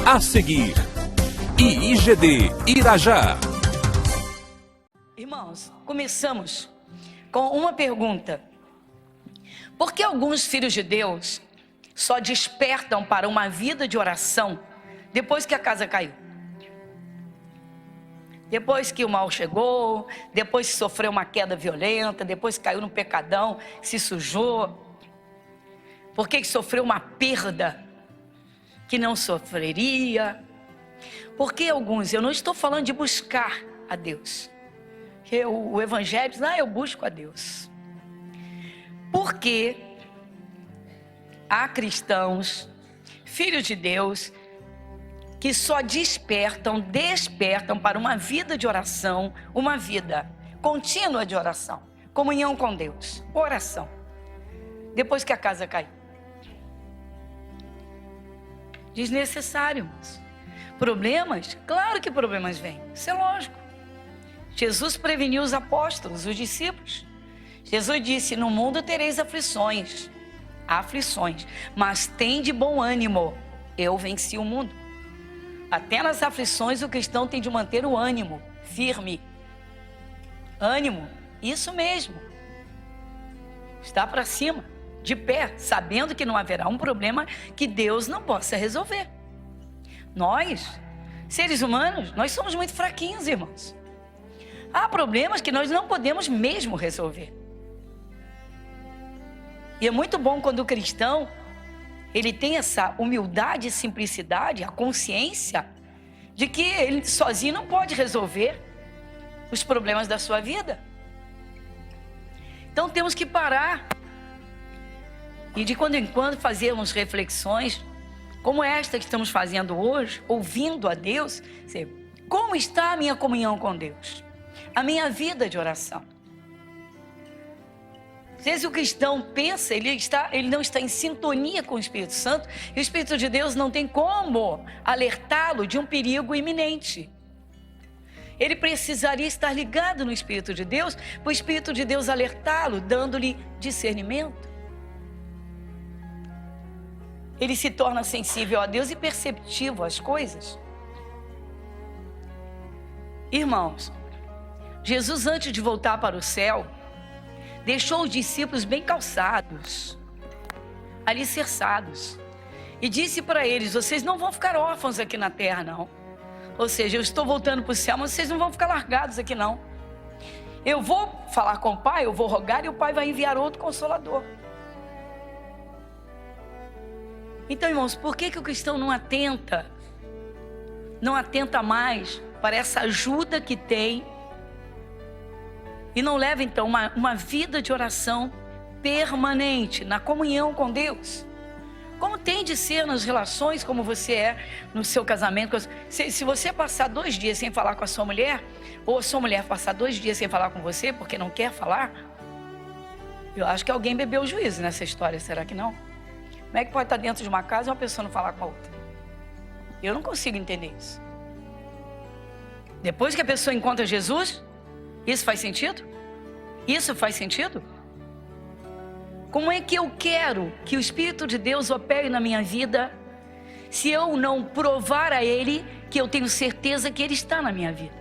A seguir, IIGD Irajá. Irmãos, começamos com uma pergunta. Por que alguns filhos de Deus só despertam para uma vida de oração depois que a casa caiu? Depois que o mal chegou, depois que sofreu uma queda violenta, depois que caiu no pecadão, se sujou. Por que sofreu uma perda que não sofreria? Porque alguns, eu não estou falando de buscar a Deus. O Evangelho diz, eu busco a Deus. Porque há cristãos, filhos de Deus, que só despertam para uma vida de oração, uma vida contínua de oração, comunhão com Deus, oração, depois que a casa cai. Desnecessário, irmãos. Problemas? Claro que problemas vêm, isso é lógico. Jesus preveniu os apóstolos, os discípulos. Jesus disse, no mundo tereis aflições, mas tem de bom ânimo, eu venci o mundo. Até nas aflições o cristão tem de manter o ânimo firme. Ânimo, isso mesmo. Está para cima, de pé, sabendo que não haverá um problema que Deus não possa resolver. Nós, seres humanos, nós somos muito fraquinhos, irmãos. Há problemas que nós não podemos mesmo resolver. E é muito bom quando o cristão, ele tem essa humildade e simplicidade, a consciência de que ele sozinho não pode resolver os problemas da sua vida. Então temos que parar e de quando em quando fazermos reflexões como esta que estamos fazendo hoje, ouvindo a Deus. Como está a minha comunhão com Deus? A minha vida de oração? Às vezes o cristão pensa, ele não está em sintonia com o Espírito Santo, e o Espírito de Deus não tem como alertá-lo de um perigo iminente. Ele precisaria estar ligado no Espírito de Deus, para o Espírito de Deus alertá-lo, dando-lhe discernimento. Ele se torna sensível a Deus e perceptivo às coisas. Irmãos, Jesus, antes de voltar para o céu, deixou os discípulos bem calçados, alicerçados, e disse para eles, vocês não vão ficar órfãos aqui na terra, não. Ou seja, eu estou voltando para o céu, mas vocês não vão ficar largados aqui, não. Eu vou falar com o Pai, eu vou rogar, e o Pai vai enviar outro Consolador. Então, irmãos, por que o cristão não atenta mais para essa ajuda que tem, e não leva então uma vida de oração permanente, na comunhão com Deus? Como tem de ser nas relações, como você é no seu casamento. Se você passar 2 dias sem falar com a sua mulher, ou a sua mulher passar 2 dias sem falar com você, porque não quer falar, eu acho que alguém bebeu o juízo nessa história, será que não? Como é que pode estar dentro de uma casa e uma pessoa não falar com a outra? Eu não consigo entender isso. Depois que a pessoa encontra Jesus, isso faz sentido? Isso faz sentido? Como é que eu quero que o Espírito de Deus opere na minha vida, se eu não provar a Ele que eu tenho certeza que Ele está na minha vida?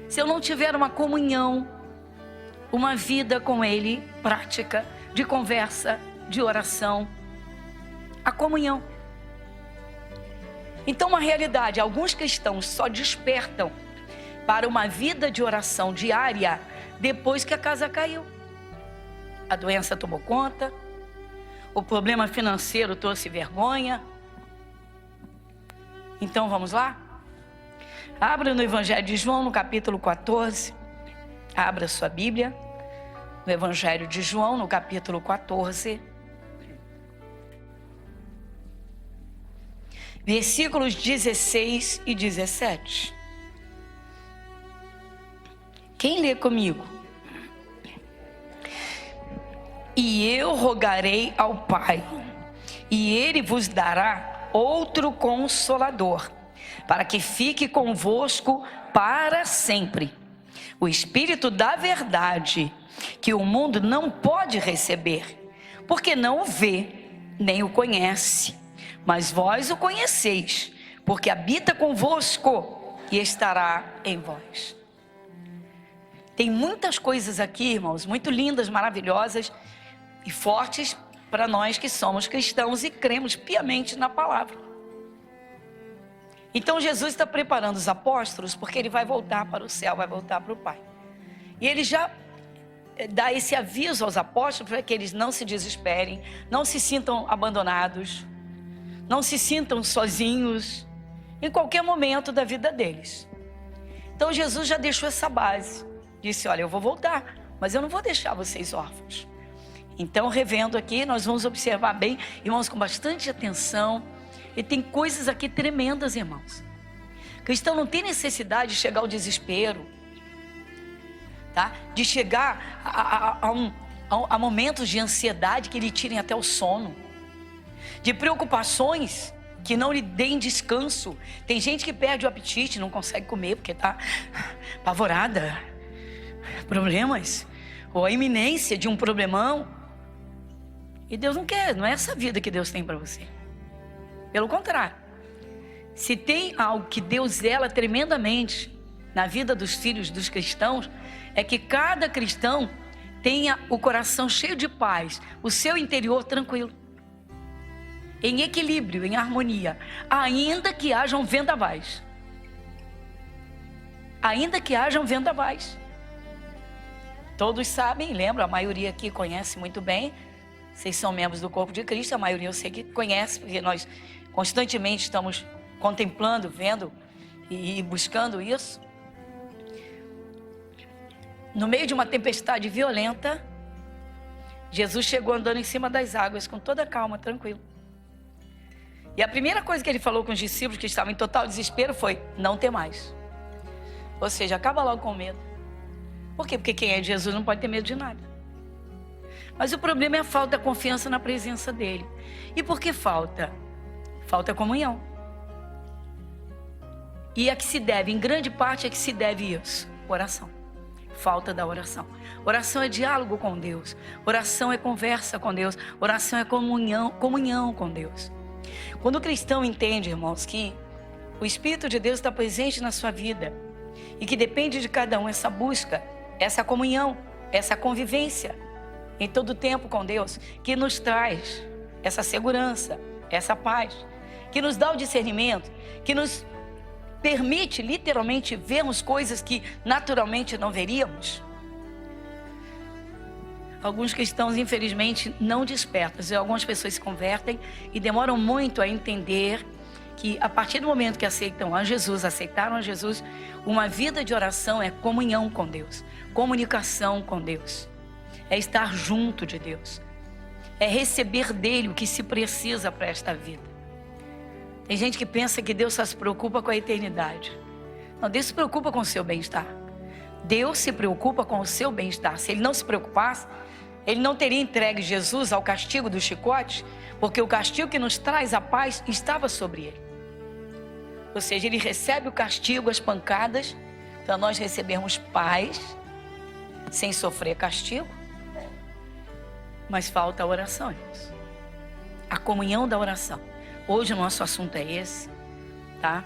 Se eu não tiver uma comunhão, uma vida com Ele, prática, de conversa, de oração, a comunhão. Então, uma realidade, alguns cristãos só despertam para uma vida de oração diária depois que a casa caiu. A doença tomou conta, o problema financeiro trouxe vergonha. Então vamos lá? Abra no Evangelho de João, no capítulo 14. Abra sua Bíblia no Evangelho de João, no capítulo 14. Versículos 16 e 17. Quem lê comigo? E eu rogarei ao Pai, e Ele vos dará outro Consolador, para que fique convosco para sempre. O Espírito da verdade, que o mundo não pode receber, porque não o vê, nem o conhece. mas vós o conheceis, porque habita convosco e estará em vós. Tem muitas coisas aqui, irmãos, muito lindas, maravilhosas e fortes para nós que somos cristãos e cremos piamente na palavra. Então Jesus está preparando os apóstolos porque ele vai voltar para o céu, vai voltar para o Pai. E ele já dá esse aviso aos apóstolos para que eles não se desesperem, não se sintam abandonados, não se sintam sozinhos em qualquer momento da vida deles. Então Jesus já deixou essa base, disse: olha, eu vou voltar, mas eu não vou deixar vocês órfãos. Então, revendo aqui, nós vamos observar bem, irmãos, com bastante atenção, e tem coisas aqui tremendas, irmãos. O cristão não tem necessidade de chegar ao desespero, tá? De chegar a momentos de ansiedade que lhe tirem até o sono, de preocupações que não lhe deem descanso. Tem gente que perde o apetite, não consegue comer porque está apavorada. Problemas, ou a iminência de um problemão. E Deus não quer, não é essa vida que Deus tem para você. Pelo contrário, se tem algo que Deus zela tremendamente na vida dos filhos dos cristãos, é que cada cristão tenha o coração cheio de paz, o seu interior tranquilo, em equilíbrio, em harmonia, ainda que hajam vendavais. Ainda que hajam vendavais. Todos sabem, lembram, a maioria aqui conhece muito bem. Vocês são membros do corpo de Cristo, a maioria eu sei que conhece, porque nós constantemente estamos contemplando, vendo e buscando isso. No meio de uma tempestade violenta, Jesus chegou andando em cima das águas com toda calma, tranquilo. E a primeira coisa que ele falou com os discípulos que estavam em total desespero foi: não temais. Ou seja, acaba logo com o medo. Por quê? Porque quem é de Jesus não pode ter medo de nada. Mas o problema é a falta de confiança na presença dele. E por que falta? Falta comunhão. E a que se deve, em grande parte, a que se deve isso: oração. Falta da oração. Oração é diálogo com Deus. Oração é conversa com Deus. Oração é comunhão com Deus. Quando o cristão entende, irmãos, que o Espírito de Deus está presente na sua vida e que depende de cada um essa busca, essa comunhão, essa convivência em todo o tempo com Deus, que nos traz essa segurança, essa paz, que nos dá o discernimento, que nos permite literalmente vermos coisas que naturalmente não veríamos. Alguns cristãos, infelizmente, não despertam. Algumas pessoas se convertem e demoram muito a entender que a partir do momento que aceitaram a Jesus, uma vida de oração é comunhão com Deus, comunicação com Deus, é estar junto de Deus, é receber dele o que se precisa para esta vida. Tem gente que pensa que Deus só se preocupa com a eternidade. Não, Deus se preocupa com o seu bem-estar. Deus se preocupa com o seu bem-estar. Se ele não se preocupasse, ele não teria entregue Jesus ao castigo do chicote, porque o castigo que nos traz a paz estava sobre ele. Ou seja, ele recebe o castigo, as pancadas, para nós recebermos paz, sem sofrer castigo. Mas falta a oração, irmãos. A comunhão da oração. Hoje o nosso assunto é esse, tá?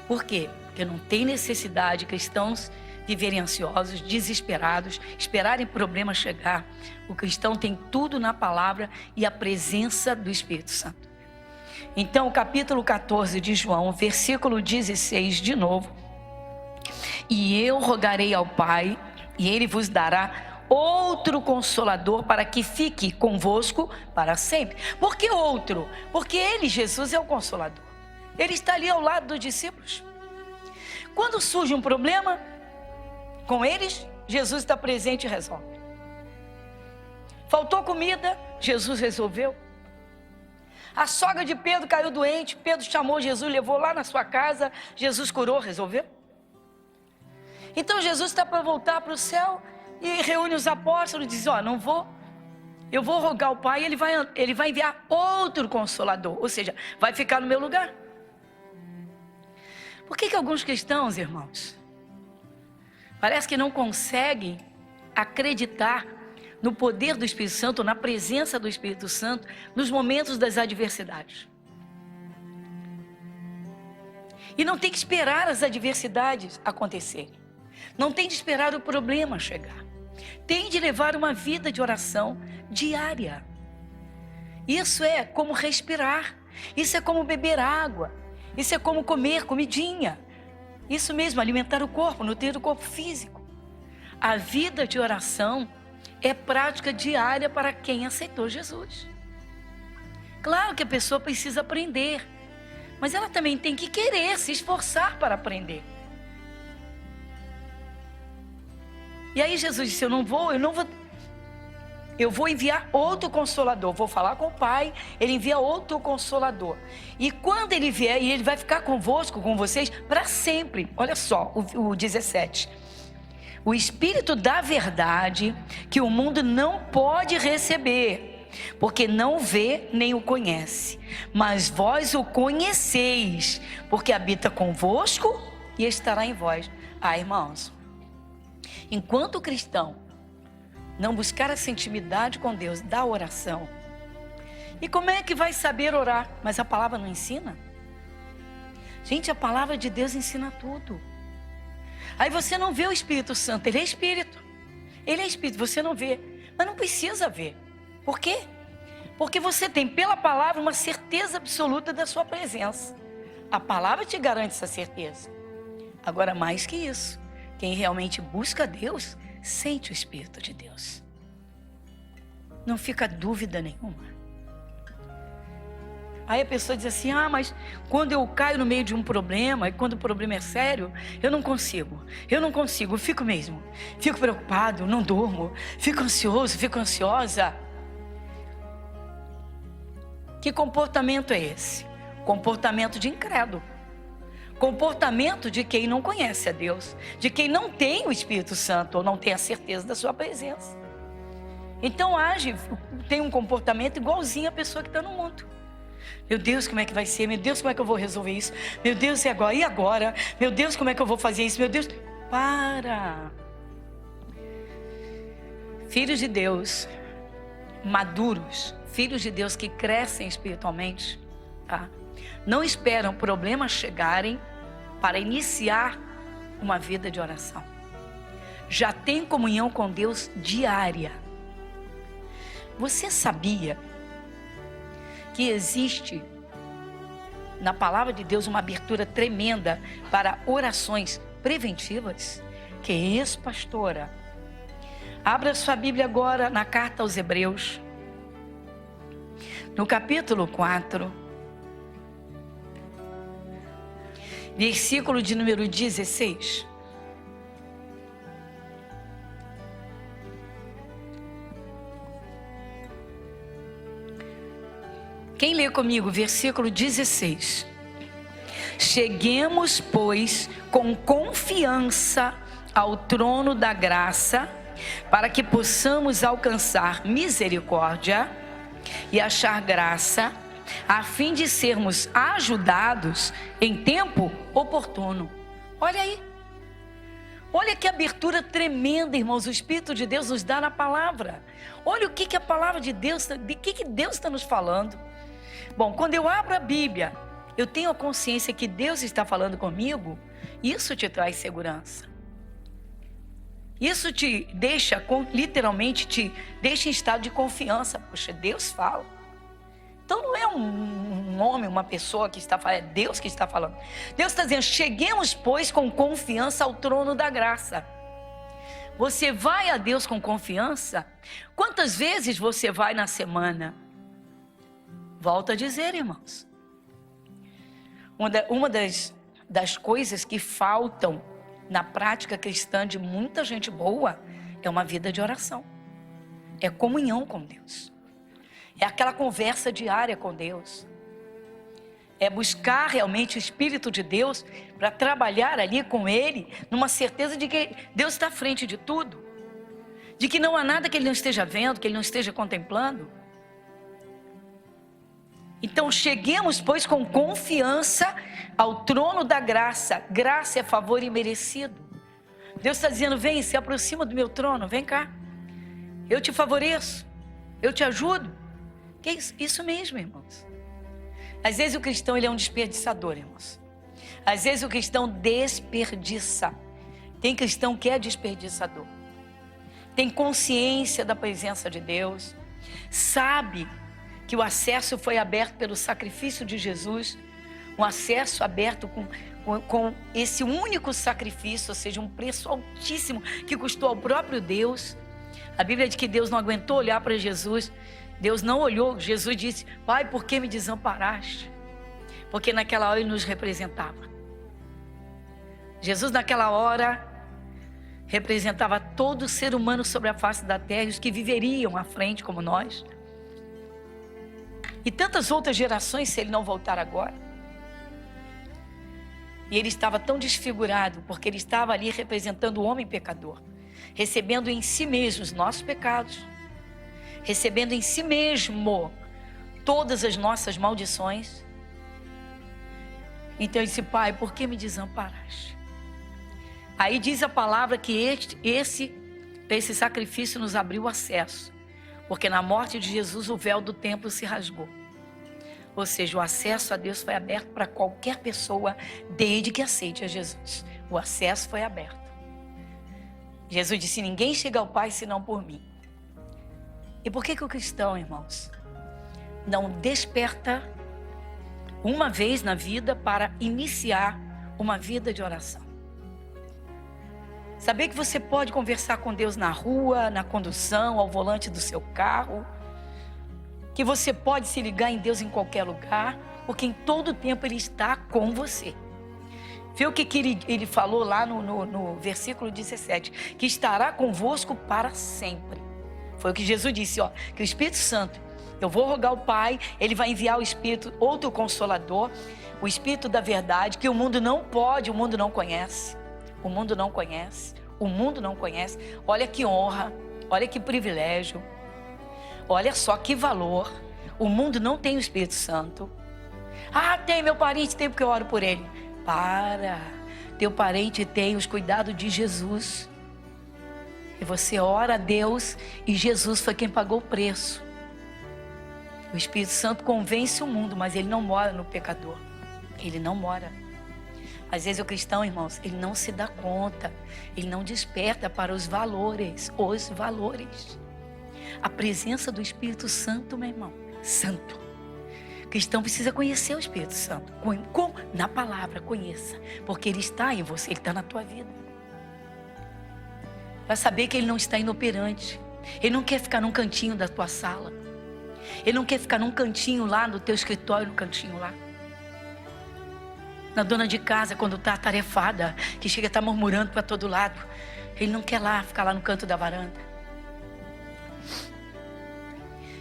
Por quê? Porque não tem necessidade cristãos viverem ansiosos, desesperados, esperarem problemas chegar. O cristão tem tudo na palavra e a presença do Espírito Santo. Então, o capítulo 14 de João, versículo 16 de novo: e eu rogarei ao Pai, e ele vos dará outro consolador para que fique convosco para sempre. Por que outro? Porque ele, Jesus, é o consolador. Ele está ali ao lado dos discípulos. Quando surge um problema com eles, Jesus está presente e resolve. Faltou comida, Jesus resolveu. A sogra de Pedro caiu doente, Pedro chamou Jesus, levou lá na sua casa, Jesus curou, resolveu. Então Jesus está para voltar para o céu e reúne os apóstolos e diz: ó, não vou, eu vou rogar ao Pai, ele vai enviar outro consolador, ou seja, vai ficar no meu lugar. Por que alguns cristãos, irmãos, parece que não conseguem acreditar no poder do Espírito Santo, na presença do Espírito Santo, nos momentos das adversidades? E não tem que esperar as adversidades acontecerem. Não tem de esperar o problema chegar. Tem de levar uma vida de oração diária. Isso é como respirar. Isso é como beber água. Isso é como comer comidinha. Isso mesmo, alimentar o corpo, nutrir o corpo físico. A vida de oração é prática diária para quem aceitou Jesus. Claro que a pessoa precisa aprender, mas ela também tem que querer, se esforçar para aprender. E aí Jesus disse, eu vou enviar outro Consolador. Vou falar com o Pai, Ele envia outro Consolador. E quando Ele vier, Ele vai ficar convosco, com vocês, para sempre. Olha só, o 17. O Espírito da verdade, que o mundo não pode receber, porque não vê nem o conhece. Mas vós o conheceis, porque habita convosco e estará em vós. Irmãos, enquanto o cristão não buscar essa intimidade com Deus da oração, e como é que vai saber orar? Mas a palavra não ensina? Gente, a palavra de Deus ensina tudo. Aí você não vê o Espírito Santo, Ele é Espírito. Ele é Espírito, você não vê. Mas não precisa ver. Por quê? Porque você tem pela palavra uma certeza absoluta da sua presença. A palavra te garante essa certeza. Agora, mais que isso, quem realmente busca Deus, sente o Espírito de Deus. Não fica dúvida nenhuma. Aí a pessoa diz assim, mas quando eu caio no meio de um problema, e quando o problema é sério, eu não consigo, eu fico mesmo. Fico preocupado, não durmo, fico ansioso, fico ansiosa. Que comportamento é esse? Comportamento de incrédulo. Comportamento de quem não conhece a Deus, de quem não tem o Espírito Santo, ou não tem a certeza da sua presença. Então tem um comportamento igualzinho à pessoa que está no mundo. Meu Deus, como é que vai ser? Meu Deus, como é que eu vou resolver isso? Meu Deus, e agora? E agora? Meu Deus, como é que eu vou fazer isso? Meu Deus, para! Filhos de Deus, maduros, filhos de Deus que crescem espiritualmente, tá? Não esperam problemas chegarem para iniciar uma vida de oração. Já tem comunhão com Deus diária. Você sabia que existe na palavra de Deus uma abertura tremenda para orações preventivas? Que isso, pastora? Abra sua Bíblia agora na carta aos Hebreus, no capítulo 4, versículo de número 16. Quem lê comigo, versículo 16. Cheguemos, pois, com confiança ao trono da graça, para que possamos alcançar misericórdia e achar graça, a fim de sermos ajudados em tempo oportuno. Olha aí. Olha que abertura tremenda, irmãos, o Espírito de Deus nos dá na palavra. Olha o que a palavra de Deus, de que Deus está nos falando. Bom, quando eu abro a Bíblia, eu tenho a consciência que Deus está falando comigo, isso te traz segurança. Isso te deixa, literalmente, te deixa em estado de confiança. Poxa, Deus fala. Então não é um homem, uma pessoa que está falando, é Deus que está falando. Deus está dizendo, cheguemos, pois, com confiança ao trono da graça. Você vai a Deus com confiança? Quantas vezes você vai na semana? Volto a dizer, irmãos. Uma das coisas que faltam na prática cristã de muita gente boa é uma vida de oração. É comunhão com Deus. É aquela conversa diária com Deus. É buscar realmente o Espírito de Deus para trabalhar ali com Ele, numa certeza de que Deus está à frente de tudo. De que não há nada que Ele não esteja vendo, que Ele não esteja contemplando. Então cheguemos, pois, com confiança ao trono da graça. Graça é favor imerecido. Deus está dizendo, vem, se aproxima do meu trono, vem cá. Eu te favoreço, eu te ajudo. Que é isso mesmo, irmãos. Às vezes o cristão ele é um desperdiçador, irmãos. Às vezes o cristão desperdiça. Tem cristão que é desperdiçador. Tem consciência da presença de Deus. Sabe que o acesso foi aberto pelo sacrifício de Jesus. Um acesso aberto com esse único sacrifício, ou seja, um preço altíssimo que custou ao próprio Deus. A Bíblia diz que Deus não aguentou olhar para Jesus. Deus não olhou. Jesus disse: Pai, por que me desamparaste? Porque naquela hora ele nos representava. Jesus naquela hora representava todo ser humano sobre a face da terra, os que viveriam à frente como nós. E tantas outras gerações se ele não voltar agora. E ele estava tão desfigurado, porque ele estava ali representando o homem pecador, recebendo em si mesmo os nossos pecados, recebendo em si mesmo todas as nossas maldições. Então ele disse: Pai, por que me desamparaste? Aí diz a palavra que esse sacrifício nos abriu acesso, porque na morte de Jesus o véu do templo se rasgou. Ou seja, o acesso a Deus foi aberto para qualquer pessoa, desde que aceite a Jesus. O acesso foi aberto. Jesus disse: ninguém chega ao Pai senão por mim. E por que o cristão, irmãos, não desperta uma vez na vida para iniciar uma vida de oração? Saber que você pode conversar com Deus na rua, na condução, ao volante do seu carro, que você pode se ligar em Deus em qualquer lugar, porque em todo tempo Ele está com você. Viu o que ele falou lá no versículo 17? Que estará convosco para sempre. Foi o que Jesus disse, ó, que o Espírito Santo, eu vou rogar ao Pai, Ele vai enviar o Espírito, outro Consolador, o Espírito da verdade, que o mundo não pode, o mundo não conhece. O mundo não conhece, o mundo não conhece. Olha que honra, olha que privilégio, olha só que valor. O mundo não tem o Espírito Santo. Ah, tem, meu parente tem porque eu oro por ele. Para, teu parente tem os cuidados de Jesus. E você ora a Deus e Jesus foi quem pagou o preço. O Espírito Santo convence o mundo, mas ele não mora no pecador. Ele não mora. Às vezes o cristão, irmãos, ele não se dá conta, ele não desperta para os valores. A presença do Espírito Santo, meu irmão, santo. O cristão precisa conhecer o Espírito Santo. Na palavra, conheça, porque ele está em você, ele está na tua vida. Para saber que ele não está inoperante. Ele não quer ficar num cantinho da tua sala. Ele não quer ficar num cantinho lá no teu escritório, no cantinho lá. Na dona de casa, quando está atarefada, que chega a estar murmurando para todo lado. Ele não quer ficar lá no canto da varanda.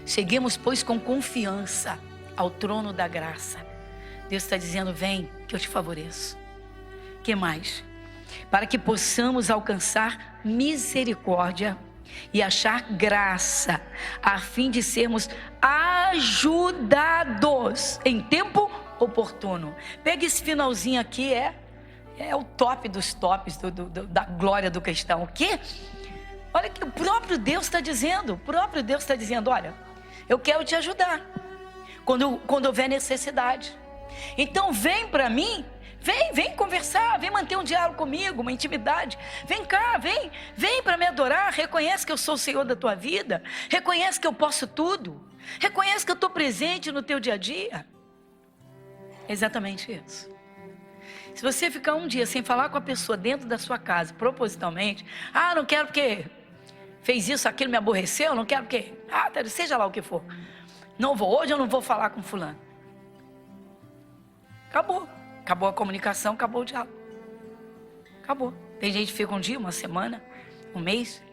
Cheguemos, pois, com confiança ao trono da graça. Deus está dizendo: vem, que eu te favoreço. Que mais? Para que possamos alcançar misericórdia e achar graça, a fim de sermos ajudados em tempo oportuno. Pega esse finalzinho aqui, é o top dos tops da glória do cristão. O quê? Olha que o próprio Deus está dizendo. Olha, eu quero te ajudar quando houver necessidade. Então vem para mim, vem conversar, vem manter um diálogo comigo, uma intimidade. Vem cá, vem para me adorar. Reconhece que eu sou o Senhor da tua vida. Reconhece que eu posso tudo. Reconhece que eu estou presente no teu dia a dia. É exatamente isso. Se você ficar um dia sem falar com a pessoa dentro da sua casa, propositalmente, não quero porque fez isso, aquilo, me aborreceu, não quero porque, seja lá o que for, não vou, hoje eu não vou falar com fulano. Acabou a comunicação, acabou o diálogo. Acabou. Tem gente que fica um dia, uma semana, um mês.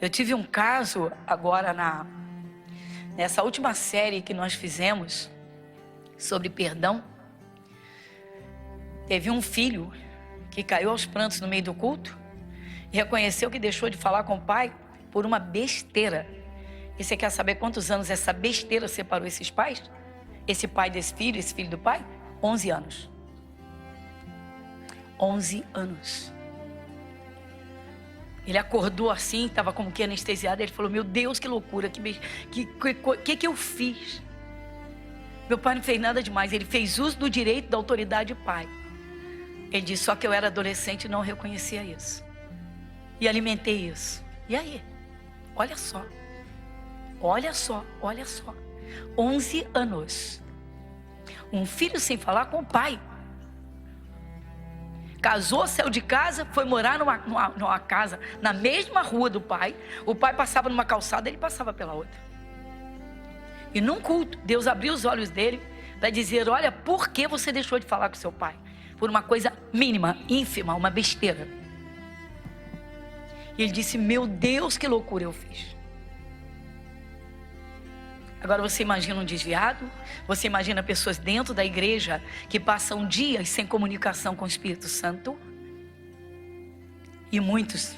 Eu tive um caso agora nessa última série que nós fizemos sobre perdão. Teve um filho que caiu aos prantos no meio do culto e reconheceu que deixou de falar com o pai por uma besteira. E você quer saber quantos anos essa besteira separou esses pais? Esse pai desse filho, esse filho do pai? 11 anos. 11 anos. Ele acordou assim, estava como que anestesiado. Ele falou: meu Deus, que loucura, que eu fiz? Meu pai não fez nada demais, ele fez uso do direito da autoridade de pai. Ele disse, só que eu era adolescente e não reconhecia isso. E alimentei isso. E aí? Olha só. Olha só, olha só. 11 anos. Um filho sem falar com o pai. Casou, saiu de casa, foi morar numa casa, na mesma rua do pai. O pai passava numa calçada, ele passava pela outra. E num culto, Deus abriu os olhos dele para dizer, olha, por que você deixou de falar com seu pai? Por uma coisa mínima, ínfima, uma besteira. E ele disse, meu Deus, que loucura eu fiz. Agora você imagina um desviado, você imagina pessoas dentro da igreja que passam dias sem comunicação com o Espírito Santo. E muitos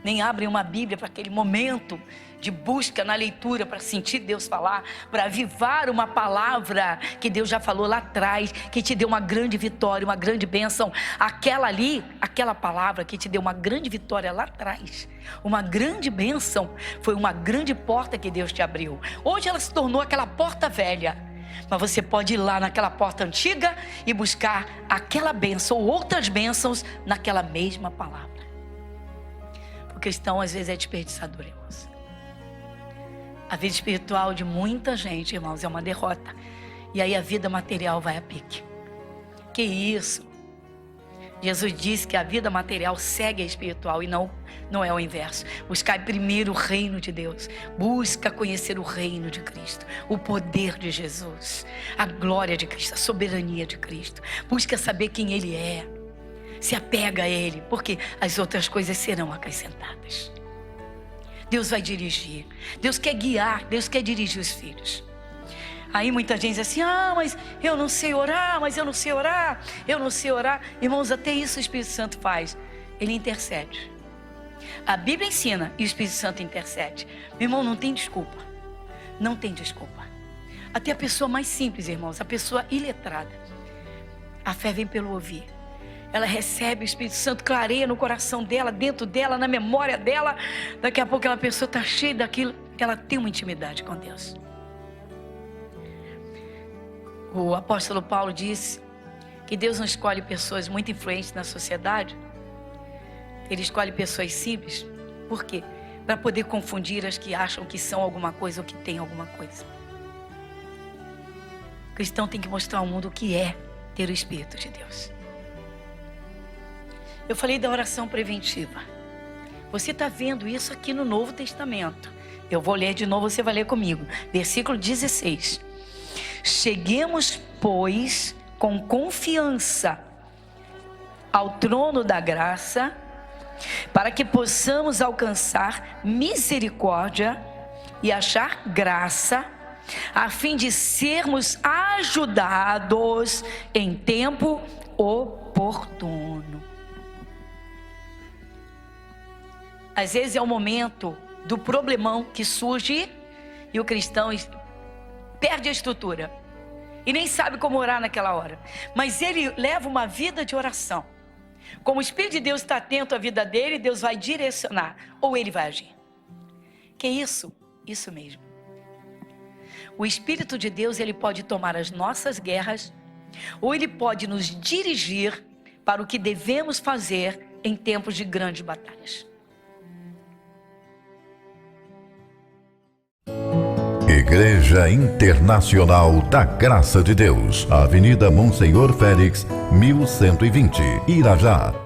nem abrem uma Bíblia para aquele momento de busca na leitura, para sentir Deus falar, para avivar uma palavra que Deus já falou lá atrás, que te deu uma grande vitória, uma grande bênção. Aquela ali, aquela palavra que te deu uma grande vitória lá atrás, uma grande bênção, foi uma grande porta que Deus te abriu. Hoje ela se tornou aquela porta velha, mas você pode ir lá naquela porta antiga e buscar aquela bênção ou outras bênçãos naquela mesma palavra. O cristão às vezes é desperdiçador, irmãos. A vida espiritual de muita gente, irmãos, é uma derrota. E aí a vida material vai a pique. Que isso? Jesus disse que a vida material segue a espiritual e não é o inverso. Buscar primeiro o reino de Deus. Busca conhecer o reino de Cristo, o poder de Jesus, a glória de Cristo, a soberania de Cristo. Busca saber quem Ele é. Se apega a Ele, porque as outras coisas serão acrescentadas. Deus vai dirigir, Deus quer guiar, Deus quer dirigir os filhos. Aí muita gente diz assim, mas eu não sei orar, eu não sei orar. Irmãos, até isso o Espírito Santo faz, Ele intercede. A Bíblia ensina e o Espírito Santo intercede. Meu irmão, não tem desculpa, não tem desculpa. Até a pessoa mais simples, irmãos, a pessoa iletrada, a fé vem pelo ouvir. Ela recebe o Espírito Santo, clareia no coração dela, dentro dela, na memória dela. Daqui a pouco aquela pessoa está cheia daquilo, ela tem uma intimidade com Deus. O apóstolo Paulo disse que Deus não escolhe pessoas muito influentes na sociedade. Ele escolhe pessoas simples. Por quê? Para poder confundir as que acham que são alguma coisa ou que têm alguma coisa. O cristão tem que mostrar ao mundo o que é ter o Espírito de Deus. Eu falei da oração preventiva. Você está vendo isso aqui no Novo Testamento. Eu vou ler de novo, você vai ler comigo. Versículo 16. Cheguemos, pois, com confiança ao trono da graça, para que possamos alcançar misericórdia e achar graça, a fim de sermos ajudados em tempo oportuno. Às vezes é o momento do problemão que surge e o cristão perde a estrutura e nem sabe como orar naquela hora. Mas ele leva uma vida de oração. Como o Espírito de Deus está atento à vida dele, Deus vai direcionar ou ele vai agir. Que isso? Isso mesmo. O Espírito de Deus, ele pode tomar as nossas guerras ou ele pode nos dirigir para o que devemos fazer em tempos de grandes batalhas. Igreja Internacional da Graça de Deus, Avenida Monsenhor Félix, 1120, Irajá.